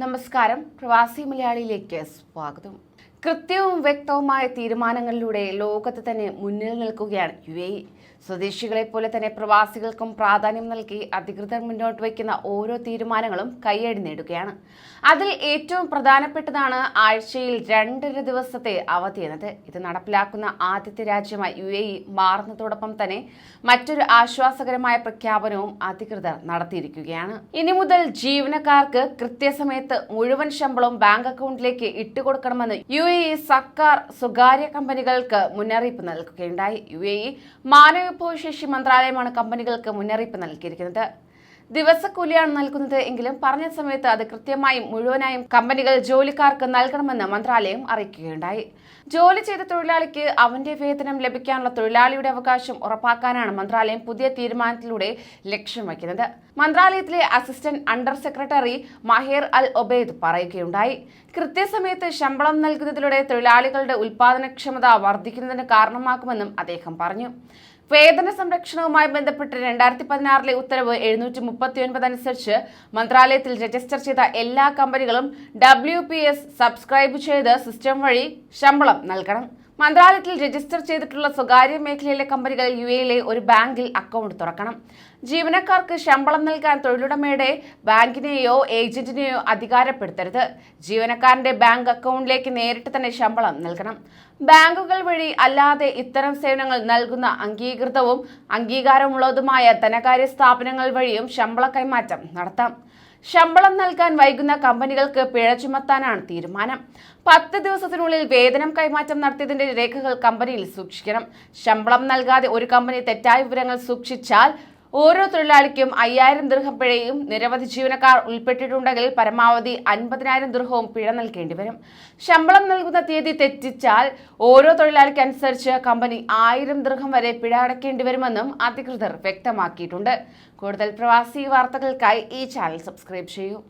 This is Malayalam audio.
നമസ്കാരം. പ്രവാസി മലയാളിയിലേക്ക് സ്വാഗതം. കൃത്യവും വ്യക്തവുമായ തീരുമാനങ്ങളിലൂടെ ലോകത്ത് തന്നെ മുന്നിൽ നിൽക്കുകയാണ് UAE. സ്വദേശികളെ പോലെ തന്നെ പ്രവാസികൾക്കും പ്രാധാന്യം നൽകി അധികൃതർ മുന്നോട്ട് വയ്ക്കുന്ന ഓരോ തീരുമാനങ്ങളും കയ്യടി നേടുകയാണ്. അതിൽ ഏറ്റവും പ്രധാനപ്പെട്ടതാണ് ആഴ്ചയിൽ 2.5 ദിവസത്തെ അവധി എന്നത്. ഇത് നടപ്പിലാക്കുന്ന ആദ്യത്തെ രാജ്യമായി UAE മാറുന്നതോടൊപ്പം തന്നെ മറ്റൊരു ആശ്വാസകരമായ പ്രഖ്യാപനവും അധികൃതർ നടത്തിയിരിക്കുകയാണ്. ഇനി മുതൽ ജീവനക്കാർക്ക് കൃത്യസമയത്ത് മുഴുവൻ ശമ്പളവും ബാങ്ക് അക്കൗണ്ടിലേക്ക് ഇട്ടുകൊടുക്കണമെന്ന് UAE സർക്കാർ സ്വകാര്യ കമ്പനികൾക്ക് മുന്നറിയിപ്പ് നൽകുകയുണ്ടായി. UAE മാനവവിഭവശേഷി മന്ത്രാലയമാണ് കമ്പനികൾക്ക് മുന്നറിയിപ്പ് നൽകിയിരിക്കുന്നത്. ദിവസക്കൂലിയാണ് നൽകുന്നത് എങ്കിലും പറഞ്ഞ സമയത്ത് അത് കൃത്യമായും മുഴുവനായും കമ്പനികൾ ജോലിക്കാർക്ക് നൽകണമെന്ന് മന്ത്രാലയം അറിയിക്കുകയുണ്ടായി. ജോലി ചെയ്ത തൊഴിലാളിക്ക് അവന്റെ വേതനം ലഭിക്കാനുള്ള തൊഴിലാളിയുടെ അവകാശം ഉറപ്പാക്കാനാണ് മന്ത്രാലയം പുതിയ തീരുമാനത്തിലൂടെ ലക്ഷ്യം വയ്ക്കുന്നത്. മന്ത്രാലയത്തിലെ അസിസ്റ്റന്റ് അണ്ടർ സെക്രട്ടറി മഹേർ അൽ ഒബൈദ് പറയുകയുണ്ടായി. കൃത്യസമയത്ത് ശമ്പളം നൽകുന്നതിലൂടെ തൊഴിലാളികളുടെ ഉൽപാദനക്ഷമത വർദ്ധിക്കുന്നതിന് കാരണമാകുമെന്നും അദ്ദേഹം പറഞ്ഞു. വേതന സംരക്ഷണവുമായി ബന്ധപ്പെട്ട് 2016 ഉത്തരവ് 739 അനുസരിച്ച് മന്ത്രാലയത്തിൽ രജിസ്റ്റർ ചെയ്ത എല്ലാ കമ്പനികളും WPS സബ്സ്ക്രൈബ് ചെയ്ത് സിസ്റ്റം വഴി ശമ്പളം നൽകണം. മന്ത്രാലയത്തിൽ രജിസ്റ്റർ ചെയ്തിട്ടുള്ള സ്വകാര്യ മേഖലയിലെ കമ്പനികൾ UAEയിലെ ഒരു ബാങ്കിൽ അക്കൗണ്ട് തുറക്കണം. ജീവനക്കാർക്ക് ശമ്പളം നൽകാൻ തൊഴിലുടമയുടെ ബാങ്കിനെയോ ഏജന്റിനെയോ അധികാരപ്പെടുത്തരുത്. ജീവനക്കാരന്റെ ബാങ്ക് അക്കൗണ്ടിലേക്ക് നേരിട്ട് തന്നെ ശമ്പളം നൽകണം. ബാങ്കുകൾ വഴി അല്ലാതെ ഇത്തരം സേവനങ്ങൾ നൽകുന്ന അംഗീകൃതവും അംഗീകാരമുള്ളതുമായ ധനകാര്യ സ്ഥാപനങ്ങൾ വഴിയും ശമ്പള കൈമാറ്റം നടത്താം. ശമ്പളം നൽകാൻ വൈകുന്ന കമ്പനികൾക്ക് പിഴ ചുമത്താനാണ് തീരുമാനം. 10 ദിവസത്തിനുള്ളിൽ വേതനം കൈമാറ്റം നടത്തിയതിന്റെ രേഖകൾ കമ്പനിയിൽ സൂക്ഷിക്കണം. ശമ്പളം നൽകാതെ ഒരു കമ്പനി തെറ്റായ വിവരങ്ങൾ സൂക്ഷിച്ചാൽ ഓരോ തൊഴിലാളിക്കും 5000 ദിർഹം പിഴയും നിരവധി ജീവനക്കാർ ഉൾപ്പെട്ടിട്ടുണ്ടെങ്കിൽ പരമാവധി 50,000 ദിർഹവും പിഴ നൽകേണ്ടി വരും. ശമ്പളം നൽകുന്ന തീയതി തെറ്റിച്ചാൽ ഓരോ തൊഴിലാളിക്ക് അനുസരിച്ച് കമ്പനി 1000 ദിർഹം വരെ പിഴ അടയ്ക്കേണ്ടി വരുമെന്നും അധികൃതർ വ്യക്തമാക്കിയിട്ടുണ്ട്. കൂടുതൽ പ്രവാസി വാർത്തകൾക്കായി ഈ ചാനൽ സബ്സ്ക്രൈബ് ചെയ്യൂ.